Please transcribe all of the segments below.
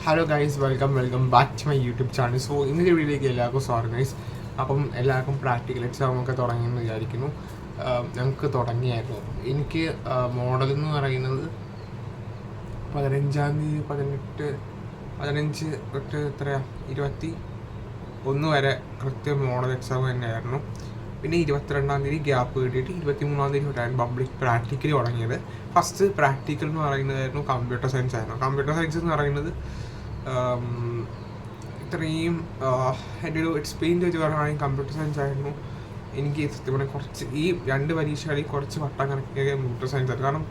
Hello guys, welcome back to my YouTube channel. So ഇന്നത്തെ വീഡിയോയിലേക്ക് എല്ലാവർക്കും സ്വാഗതം ഗൈസ്. അപ്പം എല്ലാവർക്കും പ്രാക്ടിക്കൽ എക്സാം ഒക്കെ തുടങ്ങിയെന്ന് വിചാരിക്കുന്നു. ഞങ്ങൾക്ക് തുടങ്ങിയായിരുന്നു. എനിക്ക് മോഡൽ എന്ന് പറയുന്നത് 15 തീയതി 15 തൊട്ട് എത്രയാ 21 വരെ കൃത്യം മോഡൽ എക്സാം തന്നെയായിരുന്നു. പിന്നെ 22-ാം തീയതി ഗ്യാപ്പ് കിട്ടിയിട്ട് 23-ാം തീയതി തൊട്ടായിരുന്നു പബ്ലിക് പ്രാക്ടിക്കൽ തുടങ്ങിയത്. ഫസ്റ്റ് പ്രാക്ടിക്കൽ എന്ന് പറയുന്നതായിരുന്നു കമ്പ്യൂട്ടർ സയൻസ് ആയിരുന്നു. കമ്പ്യൂട്ടർ സയൻസ് എന്ന് പറയുന്നത് ഇത്രയും എൻ്റെ ഒരു എക്സ്പീരിയൻസ് വെച്ച് പറയുകയാണെങ്കിൽ കമ്പ്യൂട്ടർ സയൻസ് ആയിരുന്നു എനിക്ക് സത്യം പറഞ്ഞാൽ കുറച്ച് ഈ രണ്ട് പരീക്ഷകളിൽ കുറച്ച് വട്ടം കണക്കിയ കമ്പ്യൂട്ടർ സയൻസ് ആയിരുന്നു. കാരണം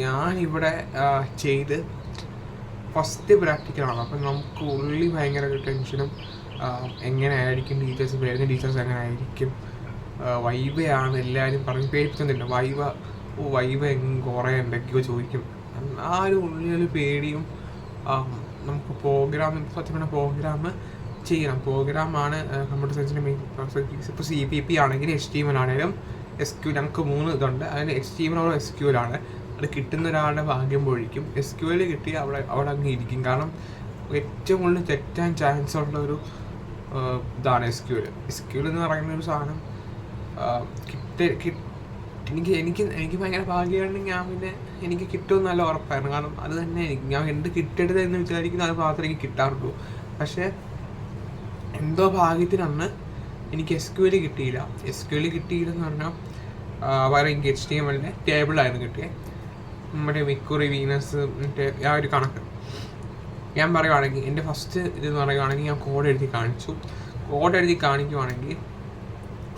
ഞാനിവിടെ ചെയ്ത് ഫസ്റ്റ് പ്രാക്ടിക്കലാണ്. അപ്പം നമുക്ക് ഉള്ളിൽ ഭയങ്കര ടെൻഷനും എങ്ങനെ ആയിരിക്കും ടീച്ചേഴ്സ് വരുന്ന ടീച്ചേഴ്സ് എങ്ങനെ ആയിരിക്കും, വൈവയാണ് എല്ലാവരും പറഞ്ഞ് പേടിപ്പിച്ചൊന്നുമില്ല. വൈവ കുറേ എന്തൊക്കെയോ ചോദിക്കും. ആ ഒരു ഉള്ളിലൊരു പേടിയും നമുക്ക് പ്രോഗ്രാം സത്യം പറഞ്ഞാൽ പ്രോഗ്രാം ചെയ്യണം. പ്രോഗ്രാമാണ് കമ്പ്യൂട്ടർ സയൻസിൻ്റെ മെയിൻ. ഇപ്പോൾ CPP ആണെങ്കിൽ HTML ആണെങ്കിലും SQL, ഞങ്ങൾക്ക് 3 ഇതുണ്ട്. അതിന് HTML SQL ആണ്. അത് കിട്ടുന്ന ഒരാളുടെ ഭാഗ്യം പൊഴിക്കും. SQL കിട്ടി അവിടെ അങ്ങ് ഇരിക്കും. കാരണം ഏറ്റവും കൂടുതൽ തെറ്റാൻ ചാൻസ് ഉള്ള ഒരു ഇതാണ് SQL എന്ന് പറയുന്ന ഒരു സാധനം. എനിക്ക് ഭയങ്കര ഭാഗ്യമാണെങ്കിൽ ഞാൻ പിന്നെ എനിക്ക് കിട്ടുമെന്ന് നല്ല ഉറപ്പായിരുന്നു. കാരണം അത് തന്നെ ഞാൻ എന്ത് കിട്ടരുത് എന്ന് വിചാരിക്കുന്നത് അത് മാത്രമേ എനിക്ക് കിട്ടാറുള്ളൂ. പക്ഷേ എന്തോ ഭാഗ്യത്തിനന്ന് എനിക്ക് SQL കിട്ടിയില്ല. SQL കിട്ടിയില്ലെന്ന് പറഞ്ഞാൽ വേറെ എനിക്ക് HTML ടേബിളായിരുന്നു കിട്ടിയത്. നമ്മുടെ മിക്കുറി വീനസ് മറ്റേ ആ ഒരു കണക്ക് ഞാൻ പറയുവാണെങ്കിൽ എൻ്റെ ഫസ്റ്റ് ഇതെന്ന് പറയുകയാണെങ്കിൽ ഞാൻ കോഡ് എഴുതി കാണിക്കുവാണെങ്കിൽ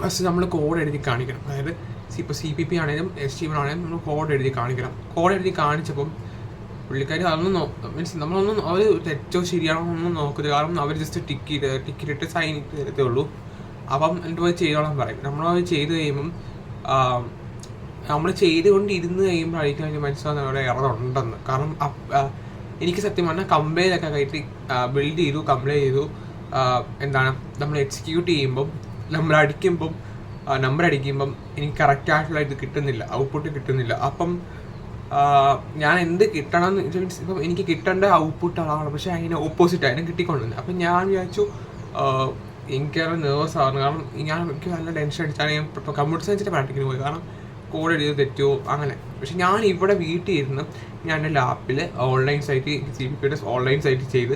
ഫസ്റ്റ് നമ്മൾ കോഡ് എഴുതി കാണിക്കണം. അതായത് ഇപ്പോൾ CPP ആണെങ്കിലും HTML ആണെങ്കിലും നമ്മൾ കോഡ് എഴുതി കാണിക്കണം. കോഡ് എഴുതി കാണിച്ചപ്പം പുള്ളിക്കാർ അതൊന്നും മീൻസ് നമ്മളൊന്നും അവർ തെറ്റോ ശരിയാണോ ഒന്നും നോക്കരുത്. കാരണം അവർ ജസ്റ്റ് ടിക്കറ്റ് സൈൻ ഇട്ട് തരത്തേ ഉള്ളൂ. അപ്പം എന്നിട്ട് പോയി ചെയ്തോളാൻ പറയും. നമ്മളത് ചെയ്ത് കഴിയുമ്പം നമ്മൾ ചെയ്തുകൊണ്ടിരുന്ന് കഴിയുമ്പോഴായിരിക്കും അതിന് മനസ്സിലാകുന്ന അവിടെ ഇറതുണ്ടെന്ന്. കാരണം എനിക്ക് സത്യം പറഞ്ഞാൽ കമ്പൈലൊക്കെ കയറ്റി ബിൽഡ് ചെയ്തു, കംപ്ലൈൻ ചെയ്തു. എന്താണ് നമ്മൾ എക്സിക്യൂട്ട് ചെയ്യുമ്പം നമ്പർ അടിക്കുമ്പം എനിക്ക് കറക്റ്റായിട്ടുള്ള ഇത് കിട്ടുന്നില്ല, ഔട്ട്പുട്ട് കിട്ടുന്നില്ല. അപ്പം ഞാൻ എന്ത് കിട്ടണം എന്ന് മീൻസ് ഇപ്പം എനിക്ക് കിട്ടേണ്ട ഔട്ട്പുട്ട് അതാണ്, പക്ഷേ അതിന് ഓപ്പോസിറ്റ് അതിനെ കിട്ടിക്കൊണ്ടിരുന്നത്. അപ്പം ഞാൻ വിചാരിച്ചു എനിക്കത് നെർവസ് ആയിരുന്നു. കാരണം എനിക്ക് നല്ല ടെൻഷൻ അടിച്ചാണ് ഞാൻ ഇപ്പോൾ കമ്പ്യൂട്ടർ സയൻസിൻ്റെ പ്രാക്ടിക്കലിന് പോയി. കാരണം കോഡ് എഴുതി തെറ്റോ അങ്ങനെ. പക്ഷെ ഞാൻ ഇവിടെ വീട്ടിൽ ഇരുന്ന് ഞാൻ എൻ്റെ ലാപ്പിൽ online site CPP online site ചെയ്ത്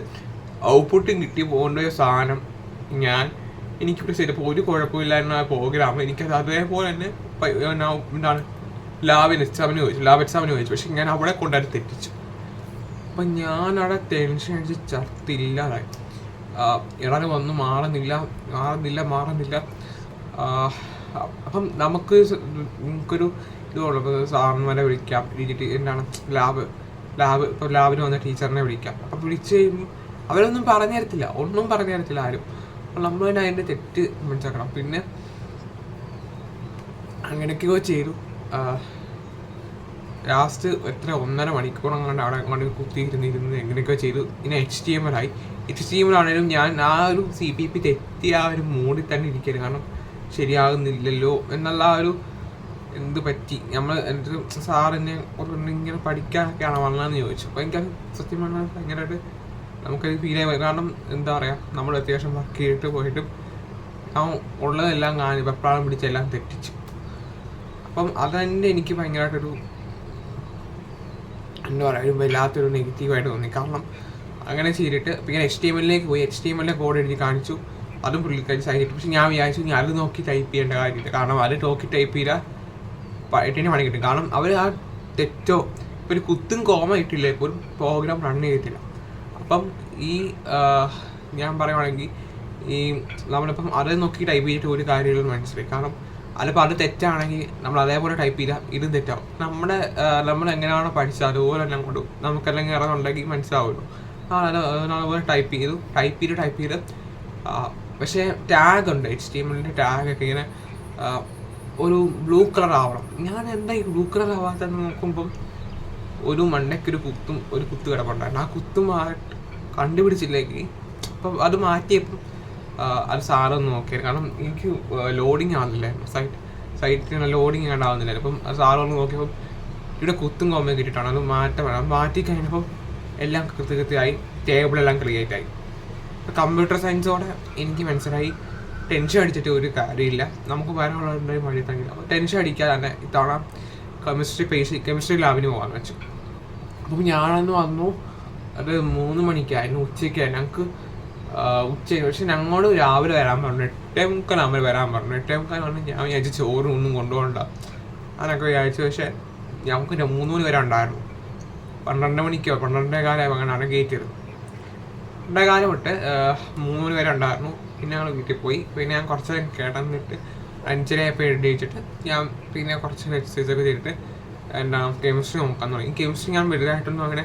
ഔട്ട്പുട്ടും കിട്ടി പോകേണ്ട ഒരു സാധനം എനിക്കിവിടെ ചെയ്തപ്പോൾ ഒരു കുഴപ്പമില്ലായിരുന്ന പ്രോഗ്രാം എനിക്കത് അതേപോലെ തന്നെ എന്താണ് ലാബ് എക്സാമിന് ചോദിച്ചു. പക്ഷെ ഞാൻ അവിടെ കൊണ്ടുവരെ തെറ്റിച്ചു. അപ്പം ഞാനവിടെ ടെൻഷൻ അടിച്ച് ചത്തില്ലാതായി. ഇടന് വന്ന് മാറുന്നില്ല. അപ്പം നമുക്കൊരു ഇതുള്ളപ്പോൾ സാറിന്മാരെ വിളിക്കാം, എന്താണ് ഇപ്പോൾ ലാബിന് വന്ന ടീച്ചറിനെ വിളിക്കാം. അപ്പം വിളിച്ച് കഴിയുമ്പോൾ അവരൊന്നും പറഞ്ഞു തരത്തില്ല ആരും. അപ്പോൾ നമ്മൾ തന്നെ അതിൻ്റെ തെറ്റ് മനസ്സിലാക്കണം. പിന്നെ അങ്ങനെയൊക്കെയോ ചെയ്തു. ലാസ്റ്റ് 1.5 മണിക്കൂർ അവിടെ കുത്തിയിരുന്നിരുന്ന് എങ്ങനെയൊക്കെയോ ചെയ്തു. പിന്നെ HTML ആണെങ്കിലും ഞാൻ ആ ഒരു CPP തെറ്റി ആ ഒരു മൂഡിൽ തന്നെ ഇരിക്കരുത്. കാരണം ശരിയാകുന്നില്ലല്ലോ എന്നുള്ള ആ ഒരു എന്ത് പറ്റി നമ്മൾ എൻ്റെ സാറിനെ ഇങ്ങനെ പഠിക്കാനൊക്കെയാണ് വന്നതെന്ന് ചോദിച്ചു. അപ്പോൾ എനിക്കത് സത്യം പറഞ്ഞാൽ ഭയങ്കരമായിട്ട് നമുക്കത് ഫീൽ ആയി. കാരണം എന്താ പറയുക, നമ്മൾ അത്യാവശ്യം വർക്ക് ചെയ്തിട്ട് പോയിട്ടും ഉള്ളതെല്ലാം വെപ്രാളം പിടിച്ചെല്ലാം തെറ്റിച്ചു. അപ്പം അതെന്നെ എനിക്ക് ഭയങ്കരമായിട്ടൊരു എന്താ പറയുക, വല്ലാത്തൊരു നെഗറ്റീവായിട്ട് തോന്നി. കാരണം അങ്ങനെ ചെയ്തിട്ട് പിന്നെ HTML പോയി, HTML കോഡ് എഴുതി കാണിച്ചു. അതും പുള്ളിക്കാർ സൈനിട്ടു. പക്ഷെ ഞാൻ വിചാരിച്ചു ഞാൻ അത് നോക്കി ടൈപ്പ് ചെയ്യേണ്ട കാര്യമില്ല. കാരണം അത് നോക്കി ടൈപ്പ് ചെയ്താൽ 8 മണി കിട്ടും. കാരണം അവർ ആ തെറ്റോ ഇപ്പോൾ ഒരു കുത്തും കോമ ഇട്ടില്ല, ഇപ്പോൾ ഒരു പ്രോഗ്രാം റൺ ചെയ്യത്തില്ല. അപ്പം ഞാൻ പറയുവാണെങ്കിൽ നമ്മളിപ്പം അത് നോക്കി ടൈപ്പ് ചെയ്തിട്ട് ഒരു കാര്യമില്ലെന്ന് മനസ്സിലായി. കാരണം അതിപ്പോൾ അത് തെറ്റാണെങ്കിൽ നമ്മൾ അതേപോലെ ടൈപ്പ് ചെയ്താൽ ഇതും തെറ്റാവും. നമ്മൾ എങ്ങനെയാണോ പഠിച്ചത് അതുപോലെ തന്നെ കൊണ്ടു നമുക്കെല്ലാം ഇറങ്ങുണ്ടെങ്കിൽ മനസ്സിലാവുമല്ലോ. അതുപോലെ ടൈപ്പ് ചെയ്ത് പക്ഷേ ടാഗ് ഉണ്ട്, HTML ടാഗൊക്കെ ഇങ്ങനെ ഒരു ബ്ലൂ കളർ ആവണം. ഞാൻ എന്താ ഈ ബ്ലൂ കളർ ആവാത്തെന്ന് നോക്കുമ്പം ഒരു മണ്ടയ്ക്കൊരു കുത്ത് കിടപ്പുണ്ടായിരുന്നു. ആ കുത്ത് കണ്ടുപിടിച്ചില്ലെങ്കിൽ അപ്പം അത് മാറ്റിയപ്പം അത് സാറൊന്ന് നോക്കിയത്. കാരണം എനിക്ക് ലോഡിങ് ആവുന്നില്ലായിരുന്നു, സൈറ്റിന് ലോഡിങ് ഉണ്ടാവുന്നില്ലായിരുന്നു. അപ്പം അത് സാറൊന്ന് നോക്കിയപ്പം ഇവിടെ കുത്തും കോമയും കിട്ടിയിട്ടാണ് അത് മാറ്റി കഴിഞ്ഞപ്പം എല്ലാം കൃത്യമായി, ടേബിളെല്ലാം ക്രിയേറ്റ് ആയി. കമ്പ്യൂട്ടർ സയൻസോടെ എനിക്ക് മനസ്സിലായി ടെൻഷൻ അടിച്ചിട്ട് ഒരു കാര്യമില്ല, നമുക്ക് വരാനുള്ളവരുടെയും വഴി തന്നെ. അപ്പോൾ ടെൻഷൻ അടിക്കാതെ തന്നെ ഇത്തവണ കെമിസ്ട്രി ലാബിന് പോകാൻ വെച്ചു. അപ്പം ഞാനന്ന് വന്നു, അത് 3 മണിക്കായിരുന്നു, ഉച്ചയ്ക്കായിരുന്നു. ഞങ്ങൾക്ക് ഉച്ചയ്ക്ക്, പക്ഷെ ഞങ്ങളോട് രാവിലെ വരാൻ പറഞ്ഞു, 8:45 വരാൻ പറഞ്ഞു. 8:45 പറഞ്ഞ് ഞാൻ വിചാരിച്ചു ചോറും ഒന്നും കൊണ്ടുപോകണ്ട അതൊക്കെ വിചാരിച്ചു. പക്ഷേ ഞങ്ങൾക്ക് 3 മണി വരെ ഉണ്ടായിരുന്നു. 12 മണിക്കോ 12:15 അങ്ങനെയാണ് ഗേറ്റ് ചെയ്തത്. 12:15 തൊട്ട് 3 മണി വരെ ഉണ്ടായിരുന്നു. പിന്നെ ഞങ്ങൾ വീട്ടിൽ പോയി. പിന്നെ ഞാൻ കുറച്ച് നേരം കിടന്നിട്ട് 5:30 എഴുതിച്ചിട്ട് ഞാൻ പിന്നെ കുറച്ച് എക്സസൈസൊക്കെ ചെയ്തിട്ട് കെമിസ്ട്രി നോക്കാൻ തുടങ്ങി. കെമിസ്ട്രി ഞാൻ വലുതായിട്ടൊന്നും അങ്ങനെ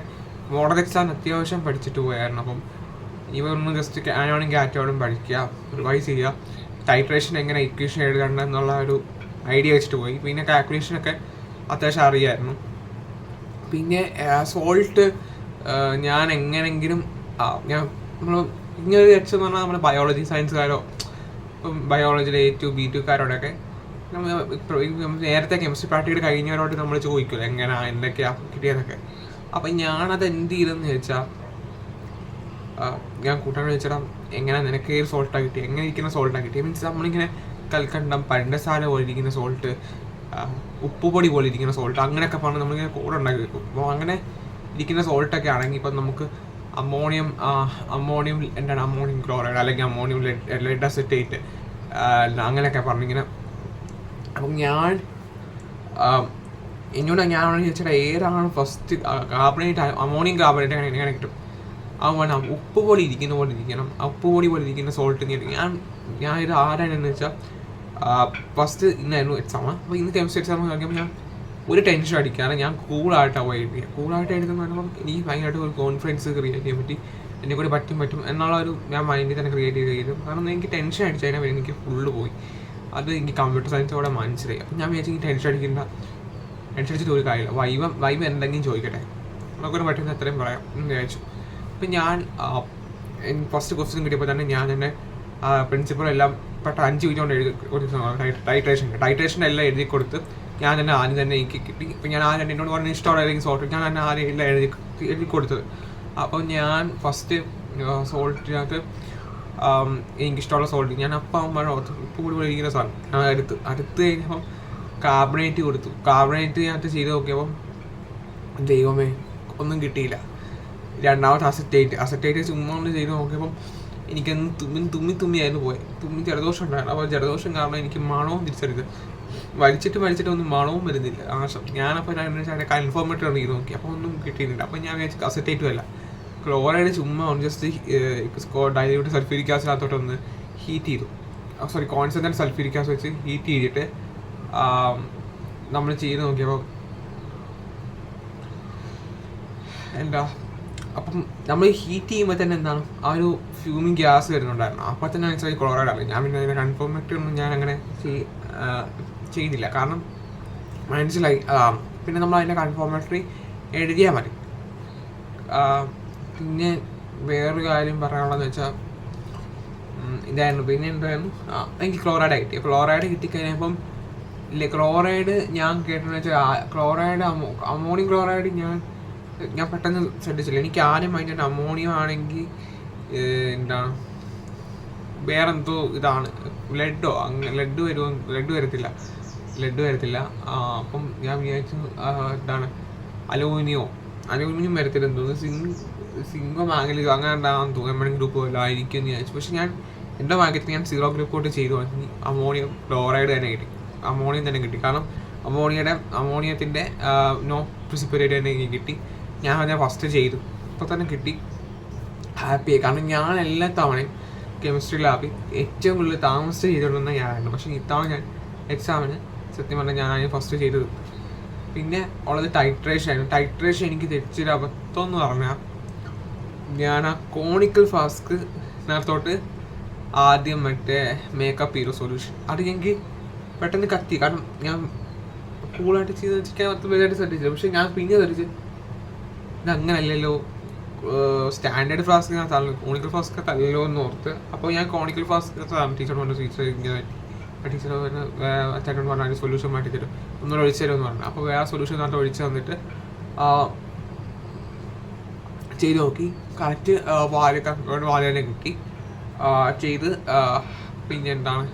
മോഡൽ എക്സാം അത്യാവശ്യം പഠിച്ചിട്ട് പോയായിരുന്നു. അപ്പം ഇവരൊന്നും ജസ്റ്റ് ആനോടും കാറ്റോടും പഠിക്കുക, റിവൈസ് ചെയ്യുക, ടൈട്രേഷൻ എങ്ങനെ ഇക്വേഷൻ എഴുതണ്ട എന്നുള്ള ഒരു ഐഡിയ വെച്ചിട്ട് പോയി. പിന്നെ കാൽക്കുലേഷനൊക്കെ അത്യാവശ്യം അറിയായിരുന്നു. പിന്നെ സോൾട്ട് ഞാൻ എങ്ങനെങ്കിലും നമ്മൾ ഇങ്ങനൊരു എക്സ് എന്ന് പറഞ്ഞാൽ നമ്മുടെ ബയോളജി സയൻസുകാരോ ഇപ്പം ബയോളജിയിലെ A2 B2കാരോടൊക്കെ നമ്മൾ നേരത്തെ കെമിസ്ട്രി പ്രാക്ടിക്കൽ കഴിഞ്ഞവരോട് നമ്മൾ ചോദിക്കുമല്ലോ എങ്ങനെയാണ് എന്തൊക്കെയാണ് കിട്ടിയതൊക്കെ. അപ്പം ഞാനത് എന്ത് ചെയ്തെന്ന് ചോദിച്ചാൽ, ഞാൻ കൂട്ടാൻ വെച്ചാൽ എങ്ങനെ നിനക്ക് ഏത് സോൾട്ടാണ് കിട്ടിയത്, എങ്ങനെ ഇരിക്കുന്ന സോൾട്ടാണ് കിട്ടിയത്, മീൻസ് നമ്മളിങ്ങനെ കൽക്കണ്ടം പഞ്ചസാര പോലെ ഇരിക്കുന്ന സോൾട്ട്, ഉപ്പുപൊടി പോലെ ഇരിക്കുന്ന സോൾട്ട്, അങ്ങനെയൊക്കെ പറഞ്ഞ് നമ്മളിങ്ങനെ കൂടെ ഉണ്ടാക്കി വെക്കും. അപ്പോൾ അങ്ങനെ ഇരിക്കുന്ന സോൾട്ടൊക്കെ ആണെങ്കിൽ ഇപ്പം നമുക്ക് അമോണിയം എന്താണ് അമോണിയം ക്ലോറൈഡ് അല്ലെങ്കിൽ അമോണിയം ലെഡ് അസറ്റേറ്റ് അങ്ങനെയൊക്കെ പറഞ്ഞിങ്ങനെ. അപ്പം എന്നോട് ഞാൻ ചോദിച്ചാൽ ഏതാണ് ഫസ്റ്റ് കാർബണേറ്റ്, അമോണിയം കാർബണേറ്റ് എങ്ങനെ കിട്ടും, അതുപോലെ ഉപ്പുപൊടി ഇരിക്കുന്ന പോലെ ഇരിക്കണം, ഉപ്പുപൊടി പോലെ ഇരിക്കുന്ന സോൾട്ട് ഞാൻ ഇത് ആരാണെന്ന് വെച്ചാൽ ഫസ്റ്റ് ഇന്നായിരുന്നു എക്സാം. അപ്പോൾ ഇന്ന് കെമിസ്ട്രി എക്സാം നോക്കിയപ്പോൾ ഞാൻ ഒരു ടെൻഷൻ അടിക്കാതെ ഞാൻ കൂളായിട്ടാണ് എഴുതിയത്. കൂളായിട്ട് എഴുതുന്ന പറയുമ്പോൾ എനിക്ക് ഭയങ്കരമായിട്ട് ഒരു കോൺഫിഡൻസ് ക്രിയേറ്റ് ചെയ്യാൻ പറ്റി, എന്നെ കൂടി പറ്റും എന്നുള്ള ഒരു ഞാൻ മൈൻഡിൽ തന്നെ ക്രിയേറ്റ് ചെയ്തു. കാരണം എനിക്ക് ടെൻഷൻ അടിച്ചു കഴിഞ്ഞാൽ എനിക്ക് ഫുള്ള് പോയി. അത് എനിക്ക് കമ്പ്യൂട്ടർ സയൻസോടെ മനസ്സിലായി. അപ്പം ഞാൻ വിചാരിച്ചു ടെൻഷൻ അടിച്ചിട്ട് ഒരു കാര്യമില്ല, വൈബ് എന്തെങ്കിലും ചോദിക്കട്ടെ, നമുക്കൊരു പറ്റുന്ന എത്രയും പറയാം എന്ന് വിചാരിച്ചു. അപ്പം ഞാൻ ഫസ്റ്റ് ക്വസ്റ്റ്യൻ കിട്ടിയപ്പോൾ തന്നെ ഞാൻ തന്നെ പ്രിൻസിപ്പൾ എല്ലാം 5 മിനിറ്റ് കൊണ്ട് എഴുതി കൊടുത്തു. ടൈട്രേഷൻ്റെ എല്ലാം എഴുതി കൊടുത്ത് ഞാൻ തന്നെ ആദ്യം തന്നെ എനിക്ക് കിട്ടി. ഇപ്പം ഞാൻ ആദ്യം എന്നോട് പറഞ്ഞ ഇഷ്ടമുള്ള സോൾട്ട് ഞാൻ തന്നെ ആദ്യം എല്ലാം എഴുതി കൊടുത്തത്. അപ്പോൾ ഞാൻ ഫസ്റ്റ് സോൾട്ടിനകത്ത് എനിക്കിഷ്ടമുള്ള സോൾട്ട് ഞാൻ അപ്പം ഉപ്പ് കൂടി പോലെ ഇരിക്കുന്ന സാധനം അടുത്ത് കഴിഞ്ഞപ്പം കാർബണേറ്റ് കൊടുത്തു. കാർബണേറ്റിനകത്ത് ചെയ്ത് നോക്കിയപ്പം ദൈവമേ ഒന്നും കിട്ടിയില്ല. രണ്ടാമത്തെ അസറ്റേറ്റ് ചുമ്മാ ഒന്ന് ചെയ്ത് നോക്കിയപ്പം എനിക്കൊന്ന് തുമ്മിയായിരുന്നു പോയത്. ജലദോഷം ഉണ്ടായിരുന്നു. അപ്പോൾ ജലദോഷം കാരണം എനിക്ക് മണവും തിരിച്ചറിയത്, വലിച്ചിട്ട് ഒന്നും മണവും വരുന്നില്ല ആശം. ഞാനപ്പോൾ അതിനെ കൺഫേമേറ്റർ ചെയ്ത് നോക്കി, അപ്പോൾ ഒന്നും കിട്ടിയില്ല. അപ്പോൾ ഞാൻ വിചാരിച്ചു അസറ്റേറ്റും അല്ല, ക്ലോറൈഡ് ചുമ്മാ ജസ്റ്റ് ഡൈല്യൂട്ട് സൾഫ്യൂരിക് ആസിഡിനകത്തോട്ടൊന്ന് ഹീറ്റ് ചെയ്തു. കോൺസെൻട്രേറ്റ് സൾഫ്യൂരിക് ആസിഡ് വെച്ച് ഹീറ്റ് ചെയ്തിട്ട് നമ്മൾ ചെയ്ത് നോക്കിയപ്പോൾ അപ്പം നമ്മൾ ഹീറ്റ് ചെയ്യുമ്പോൾ തന്നെ എന്താണ് ആ ഒരു ഫ്യൂമിങ് ഗ്യാസ് വരുന്നുണ്ടായിരുന്നു. അപ്പോൾ തന്നെ മനസ്സിലായി ക്ലോറൈഡ് ആണ്. ഞാൻ പിന്നെ അതിനെ കൺഫേമേറ്ററി ഒന്നും ഞാൻ അങ്ങനെ ചെയ്തില്ല, കാരണം മനസ്സിലായി. പിന്നെ നമ്മൾ അതിൻ്റെ കൺഫേമേറ്ററി എഴുതിയാൽ മതി. പിന്നെ വേറൊരു കാര്യം പറയാനുള്ളതെന്ന് വെച്ചാൽ ഇതായിരുന്നു. പിന്നെ എന്തായിരുന്നു, എനിക്ക് ക്ലോറൈഡ് കിട്ടിക്കഴിഞ്ഞപ്പം ഇല്ലേ, ക്ലോറൈഡ് ഞാൻ കേട്ടെന്ന് വെച്ചാൽ ക്ലോറൈഡ് അമോണിയം ക്ലോറൈഡ് ഞാൻ പെട്ടെന്ന് ശ്രദ്ധിച്ചില്ല. എനിക്ക് ആദ്യം അതിൻ്റെ അമോണിയം ആണെങ്കിൽ എന്താണ് വേറെന്തോ ഇതാണ് ലെഡ് വരത്തില്ല. അപ്പം ഞാൻ വിചാരിച്ചു എന്താണ് അലൂമിനിയം വരത്തില്ലെന്ന് തോന്നുന്നു, സിങ്കോ മാംഗനീസോ അങ്ങനെ ഉണ്ടാകാമെന്ന് തോന്നുന്നു, എമ്മൺ ഗ്രൂപ്പ് വല്ല ആയിരിക്കും എന്ന് വിചാരിച്ചു. പക്ഷെ ഞാൻ എൻ്റെ ഭാഗ്യത്തിൽ ഞാൻ 0 ഗ്രൂപ്പ് തൊട്ട് ചെയ്തു അമോണിയം ക്ലോറൈഡ് തന്നെ കിട്ടി, അമോണിയം തന്നെ കിട്ടി. കാരണം അമോണിയത്തിൻ്റെ നോ പ്രിസിപ്പിറ്റേറ്റ് തന്നെ എനിക്ക് കിട്ടി. ഞാൻ ഫസ്റ്റ് ചെയ്തു, ഇപ്പോൾ തന്നെ കിട്ടി, ഹാപ്പിയായി. കാരണം ഞാൻ എല്ലാ തവണയും കെമിസ്ട്രി ലാബിൽ ഏറ്റവും കൂടുതൽ താമസിച്ച് ചെയ്തുകൊണ്ടിരുന്ന ഞാനായിരുന്നു. പക്ഷേ ഇത്തവണ ഞാൻ എക്സാമിന് സത്യം പറഞ്ഞാൽ ഞാൻ ഫസ്റ്റ് ചെയ്തത്. പിന്നെ ഉള്ളത് ടൈട്രേഷൻ ആയിരുന്നു. ടൈട്രേഷൻ എനിക്ക് തെറ്റിച്ചൊരു അബദ്ധം എന്ന് പറഞ്ഞാൽ, ഞാൻ ആ കോണിക്കൽ ഫ്ലാസ്കിനകത്തോട്ട് ആദ്യം മറ്റേ മേക്കപ്പ് ഹീറോ സൊല്യൂഷൻ അത് എനിക്ക് പെട്ടെന്ന് കത്തി. കാരണം ഞാൻ കൂളായിട്ട് ചെയ്ത് വെച്ചിരിക്കാൻ 10 പേരായിട്ട് ശ്രദ്ധിച്ചില്ല. പക്ഷേ ഞാൻ പിന്നെ ധരിച്ച് ഇതങ്ങനല്ലല്ലോ, സ്റ്റാൻഡേർഡ് ഫ്ലാസ്കിനകത്താണല്ലോ, കോണിക്കൽ ഫ്ലാസ്കിനകത്തല്ലോ എന്ന് ഓർത്ത്. അപ്പോൾ ഞാൻ കോണിക്കൽ ഫ്ലാസ്കിനകത്താണ് ടീച്ചർ ഇങ്ങനെ ടീച്ചർ അച്ഛനോട് പറഞ്ഞാൽ അതിന് സൊല്യൂഷൻ മാറ്റി തരും, ഒന്നുകൂടെ ഒഴിച്ചു തരുമെന്ന് പറഞ്ഞു. അപ്പോൾ വേറെ സൊല്യൂഷൻ നാട്ടിൽ ഒഴിച്ച് തന്നിട്ട് ചെയ്ത് നോക്കി. കറക്റ്റ് വാല് കിട്ടി. ചെയ്ത് പിന്നെ എന്താണ്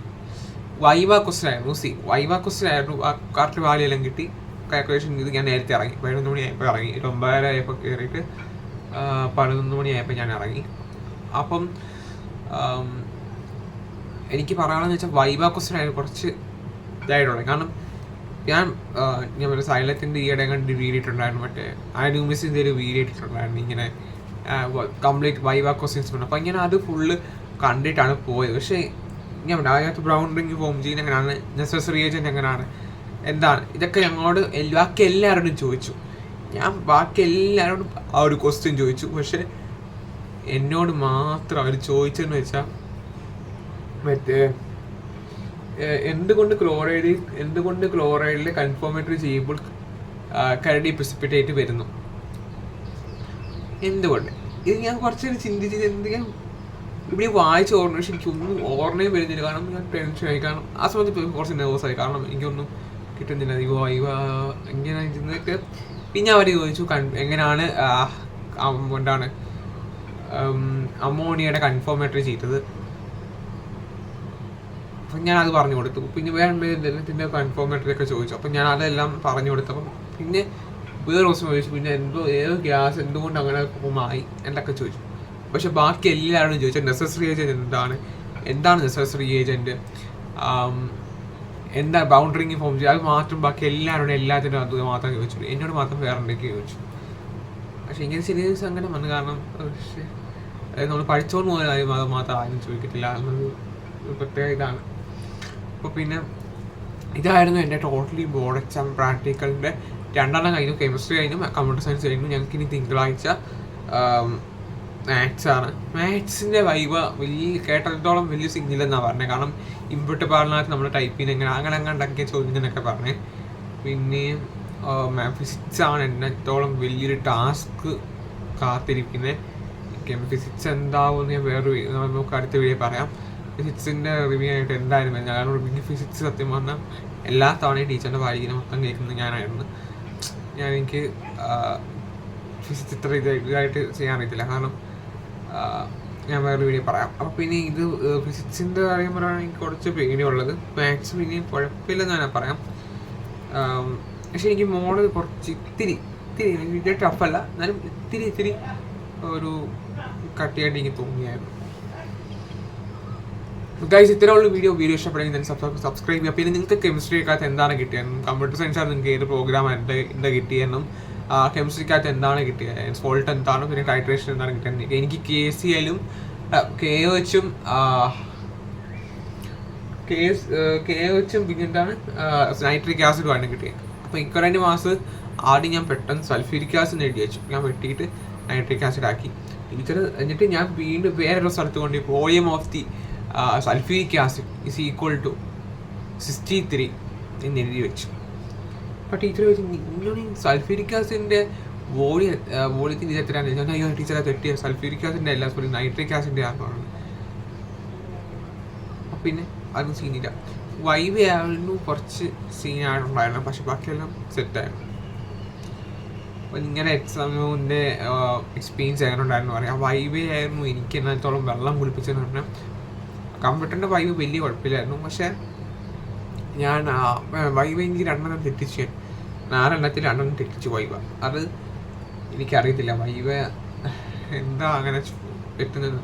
വൈവ ക്വസ്റ്റൻ ആയിരുന്നു. വൈവ ക്വസ്റ്റൻ ആയിരുന്നു. കറക്റ്റ് വാലെല്ലാം കിട്ടി. കാൽക്കുലേഷൻ ചെയ്ത് ഞാൻ നേരത്തെ ഇറങ്ങി. 11 മണിയായപ്പോൾ ഇറങ്ങി. 9:30 ആയപ്പോൾ കയറിയിട്ട് 11 മണിയായപ്പോൾ ഞാൻ ഇറങ്ങി. അപ്പം എനിക്ക് പറയാമെന്ന് വെച്ചാൽ വൈവ ക്വസ്റ്റൻ ആയിരുന്നു കുറച്ച് ഇതായിട്ടുള്ളത്. കാരണം ഞാൻ സൈലത്തിൻ്റെ ഈയിടെ കണ്ട് വീഡിയോ ഇട്ടിട്ടുണ്ടായിരുന്നു. മറ്റേ ആനുമിസിൻ്റെ ഒരു വീഡിയോ ഇട്ടിട്ടുണ്ടായിരുന്നു ഇങ്ങനെ കംപ്ലീറ്റ് വൈവ ക്വസ്റ്റ്യൻസ് പറഞ്ഞു. അപ്പം ഇങ്ങനെ അത് ഫുള്ള് കണ്ടിട്ടാണ് പോയത്. പക്ഷേ ഞാൻ അതിനകത്ത് ബ്രൗൺ റിംഗ് ഫോം ചെയ്യുന്ന എങ്ങനെയാണ്, നെസസറി ഏജൻറ്റ് എങ്ങനെയാണ്, എന്താണ് ഇതൊക്കെ ഞങ്ങളോട് ബാക്കി എല്ലാവരോടും ചോദിച്ചു. ഞാൻ ബാക്കി എല്ലാവരോടും ആ ഒരു ക്വസ്റ്റ്യൻ ചോദിച്ചു. പക്ഷേ എന്നോട് മാത്രം അവർ ചോദിച്ചതെന്ന് വെച്ചാൽ മറ്റേ എന്തുകൊണ്ട് ക്ലോറൈഡിൽ കൺഫോമേറ്ററി ചെയ്യുമ്പോൾ കരടി പ്രിസിപ്പിറ്റേറ്റ് വരുന്നു, എന്തുകൊണ്ട്? ഇത് ഞാൻ കുറച്ചൊരു ചിന്തിച്ചത് എന്തെങ്കിലും ഇവിടെ വായിച്ച ഓർമ്മ. പക്ഷെ എനിക്കൊന്നും ഓർമ്മയും വരുന്നില്ല. കാരണം ഞാൻ ടെൻഷനായി. കാരണം ആ സമയത്ത് കുറച്ച് നെർവസായി. കാരണം എനിക്കൊന്നും കിട്ടുന്നില്ല. ഇങ്ങനെ ഇരുന്നിട്ട് പിന്നെ അവർ ചോദിച്ചു എങ്ങനെയാണ് എന്താണ് അമോണിയയുടെ കൺഫോമേറ്ററി ചെയ്തത്. അപ്പം ഞാൻ അത് പറഞ്ഞു കൊടുത്തു. പിന്നെ വേറെ എന്തെങ്കിലും കൺഫോമേറ്ററി ഒക്കെ ചോദിച്ചു. അപ്പം ഞാൻ അതെല്ലാം പറഞ്ഞു കൊടുത്തപ്പം പിന്നെ വേറെ ദിവസം ചോദിച്ചു. പിന്നെ ഏതോ ഗ്യാസ് എന്തുകൊണ്ട് അങ്ങനെ ഫോമായി എന്തൊക്കെ ചോദിച്ചു. പക്ഷെ ബാക്കി എല്ലാവരും ചോദിച്ചു നെസസറി ഏജൻറ്റ് എന്താണ് നെസസറി ഏജൻറ്റ്, എന്താ ബൗണ്ടറിങ് ഫോം ചെയ്യുക, അത് മാത്രം ബാക്കി എല്ലാത്തിനും അത് മാത്രം ചോദിച്ചു. എന്നോട് മാത്രം വേറെ എന്തൊക്കെ ചോദിച്ചു. പക്ഷെ ഇങ്ങനെ സീരിയസ് അങ്ങനെ വന്നു. കാരണം പക്ഷേ നമ്മൾ പഠിച്ചോണ്ട് പോയ കാര്യം അത് മാത്രം ആരും ചോദിക്കത്തില്ല എന്നൊരു പ്രത്യേക ഇതാണ്. അപ്പോൾ പിന്നെ ഇതായിരുന്നു എൻ്റെ ടോട്ടലി ബോർഡ് എക്സാം പ്രാക്ടിക്കലിൻ്റെ 2 കഴിഞ്ഞു. കെമിസ്ട്രി കഴിഞ്ഞു, കമ്പ്യൂട്ടർ സയൻസ് കഴിഞ്ഞു. ഞങ്ങൾക്കിനി തിങ്കളാഴ്ച മാത്സാണ്. മാത്സിൻ്റെ വൈവ കേട്ടിടത്തോളം വലിയ സിഗ്നലെന്നാണ് പറഞ്ഞത്. കാരണം ഇൻപുട്ട് പാടിനകത്ത് നമ്മൾ ടൈപ്പ് ചെയ്യുന്ന അങ്ങനെ ഉണ്ടാക്കിയ ചോദ്യങ്ങളൊക്കെ പറഞ്ഞത്. പിന്നെ ഫിസിക്സ് ആണ് എന്നത്തോളം വലിയൊരു ടാസ്ക് കാത്തിരിക്കുന്നത്. ഫിസിക്സ് എന്താവുമെന്ന് ഞാൻ നമുക്ക് അടുത്ത വീഡിയോ പറയാം. ഫിസിക്സിൻ്റെ റിവ്യൂ ആയിട്ട് എന്തായാലും വരുന്നത്. കാരണം എനിക്ക് ഫിസിക്സ് സത്യം പറഞ്ഞാൽ എല്ലാ തവണയും ടീച്ചറിൻ്റെ വായിക്കുന്ന മൊത്തം കേൾക്കുന്നത് ഞാനായിരുന്നു. എനിക്ക് ഫിസിക്സ് ഇത്ര ഇതായിട്ട് ചെയ്യാനറിയത്തില്ല. കാരണം ഞാൻ വേറെ വീഡിയോ പറയാം. അപ്പോൾ പിന്നെ ഇത് ഫിസിക്സിൻ്റെ കാര്യം പറയുകയാണെങ്കിൽ എനിക്ക് കുറച്ച് പേടിയുള്ളത്. മാത്സ് പിന്നെയും കുഴപ്പമില്ലെന്ന് ഞാൻ പറയാം. പക്ഷെ എനിക്ക് മോഡൽ കുറച്ച് ഇത്തിരി വലിയ ടഫല്ല, എന്നാലും ഇത്തിരി ഒരു കട്ടിയായിട്ട് എനിക്ക് തോന്നിയായിരുന്നു. ഗൈസ്, ഇത്തരമുള്ള വീഡിയോ ഇഷ്ടപ്പെടുമെങ്കിൽ തന്നെ സബ്സ്ക്രൈബ് ചെയ്യുക. പിന്നെ നിങ്ങൾക്ക് കെമിസ്ട്രിക്കകത്ത് എന്താണ് കിട്ടിയെന്നും, കമ്പ്യൂട്ടർ സയൻസാണ് നിങ്ങൾക്ക് ഏത് പ്രോഗ്രാം എന്താ കിട്ടിയെന്നും, കെമിസ്ട്രിക്കകത്ത് എന്താണ് കിട്ടിയത്, സോൾട്ട് എന്താണ്, പിന്നെ ടൈട്രേഷൻ എന്താണ് കിട്ടിയത്. എനിക്ക് KCLും KOHും പിന്നെ എന്താണ് നൈട്രിക് ആസിഡുമാണ് കിട്ടിയത്. അപ്പോൾ ഇക്കറൻറ്റ് മാസ് ആദ്യം ഞാൻ പെട്ടെന്ന് സൾഫ്യൂരിക് ആസിഡ് എഴുതി വെച്ചു. ഞാൻ വെട്ടിയിട്ട് നൈട്രിക് ആസിഡ് ആക്കി. എന്നിട്ട് ഞാൻ വീണ്ടും വേറൊരു സ്ഥലത്ത് കൊണ്ട് volume of the sulphuric acid is equal to 63 എന്ന് എഴുതി വെച്ചു. അപ്പോൾ ടീച്ചർ ചോദിച്ചു, നിങ്ങളീ സൾഫ്യൂരിക് ആസിഡിൻ്റെ വോളിയത്തിൻ്റെ ഇത് എത്രയാണ്? ഞാൻ അയ്യോ ടീച്ചറെ തെറ്റിയ സൾഫ്യൂരിക് ആസിഡിൻ്റെ അല്ല, സോറി നൈട്രിക് ആസിഡിൻ്റെ ആണെന്ന്. പിന്നെ അതും സീനില്ല. വൈവ ആയിരുന്നു കുറച്ച് സീനായിട്ടുണ്ടായിരുന്നു, പക്ഷെ ബാക്കിയെല്ലാം സെറ്റായിരുന്നു. അപ്പോൾ ഇങ്ങനെ എക്സാമിൻ്റെ എക്സ്പീരിയൻസ് എങ്ങനെ ഉണ്ടായിരുന്നു പറയാം. വൈവ ആയിരുന്നു എനിക്ക് എന്നത്തോളം വെള്ളം കുളിപ്പിച്ചെന്ന് പറഞ്ഞാൽ. കമ്പ്യൂട്ടറിൻ്റെ വൈവ വലിയ കുഴപ്പമില്ലായിരുന്നു. പക്ഷേ ഞാൻ വൈവ എനിക്ക് 2 തെറ്റിച്ച്, 4 തെറ്റിച്ച് വൈവ. അത് എനിക്കറിയത്തില്ല വൈവ എന്താ അങ്ങനെ എത്തുന്നത്.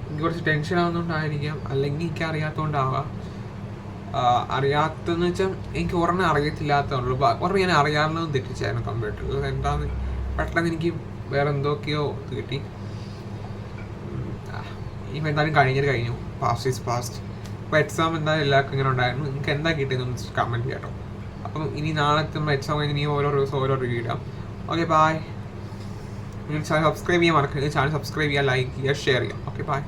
എനിക്ക് കുറച്ച് ടെൻഷൻ ആവുന്നതുകൊണ്ടായിരിക്കാം, അല്ലെങ്കിൽ എനിക്ക് അറിയാത്തതുകൊണ്ടാവാം. അറിയാത്തതെന്ന് വെച്ചാൽ എനിക്ക് ഒരെണ്ണം അറിയത്തില്ലാത്തതുള്ളൂ. ഒരെണ്ണം ഞാൻ അറിയാവുന്നതും തെറ്റിച്ചായിരുന്നു കമ്പ്യൂട്ടറിൽ. എന്താന്ന് പെട്ടെന്ന് എനിക്ക് വേറെ എന്തൊക്കെയോ കിട്ടി. ഇനിയിപ്പോൾ എന്തായാലും കഴിഞ്ഞു. Past is past. അപ്പോൾ എക്സാം എന്തായാലും എല്ലാവർക്കും ഇങ്ങനെ ഉണ്ടായിരുന്നു. നിങ്ങൾക്ക് എന്താ കിട്ടിയതെന്ന് കമൻറ്റ് ചെയ്യാം കേട്ടോ. അപ്പം ഇനി നാളത്തെ നമ്മൾ എക്സാം കഴിഞ്ഞ് ഓരോ ദിവസം ഓരോ റിവ്യൂ ഇടാം. Okay bye. ചാനൽ സബ്സ്ക്രൈബ് ചെയ്യാൻ മറക്കരുത്. ചാനൽ സബ്സ്ക്രൈബ് ചെയ്യുക, ലൈക്ക് ചെയ്യുക, ഷെയർ ചെയ്യുക. Okay bye.